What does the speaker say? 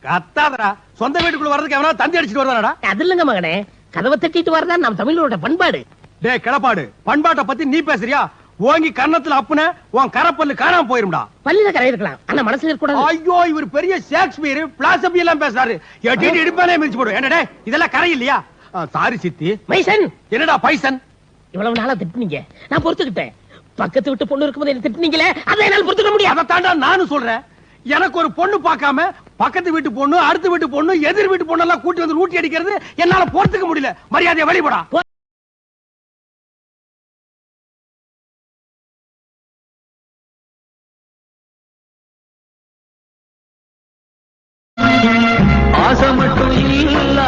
கத்தாதடா, சொந்த வீட்டுக்குள்ள வர்றதுக்கு எவனா தந்தி அடிச்சிட்டு வரதானடா? அது இல்லங்க மகனே, கதவை தட்டிட்டு வரதா நம்ம தமிழரோட பண்பாடு. டேய் கிளப்பாடு, பண்பாட்டை பத்தி நீ பேசுறியா? ஓங்கி கர்ணத்துல அப்புன உன் கரப்பல்லு காணாம போயிரும்டா. பல்லில கரை இருக்கலாம், ஆனா மனசுல இருக்க கூடாது. ஐயோ, இவர் பெரிய ஷேக்ஸ்பியர், பிலாசபி எல்லாம் பேசுறாரு. எட்டிட்டு இடுப்பானே மிதிச்சு போடு. என்னடா இதெல்லாம் கரை இல்லையா? சாரி சித்தி. மைசன். என்னடா பைசன்? இவ்வளவு நாளா திட்டுனீங்க, நான் பொறுத்துக்கிட்டேன். பக்கத்து விட்டு பொண்ணு இருக்கும்போது என்ன திட்டுனீங்களே, அதை என்னால பொறுத்துக்க முடியாது. அதை தாண்டா நானும் சொல்றேன். எனக்கு ஒரு பொண்ணு பார்க்காம பக்கத்து வீட்டு பொண்ணு, அடுத்த வீட்டு பொண்ணு, எதிர் வீட்டு பொண்ணு எல்லாம் கூட்டி வந்து ஊட்டி அடிக்கிறது என்னால பொறுத்துக்க முடியல. மரியாதையை வெளிப்படா. ஆசை மட்டும் இல்ல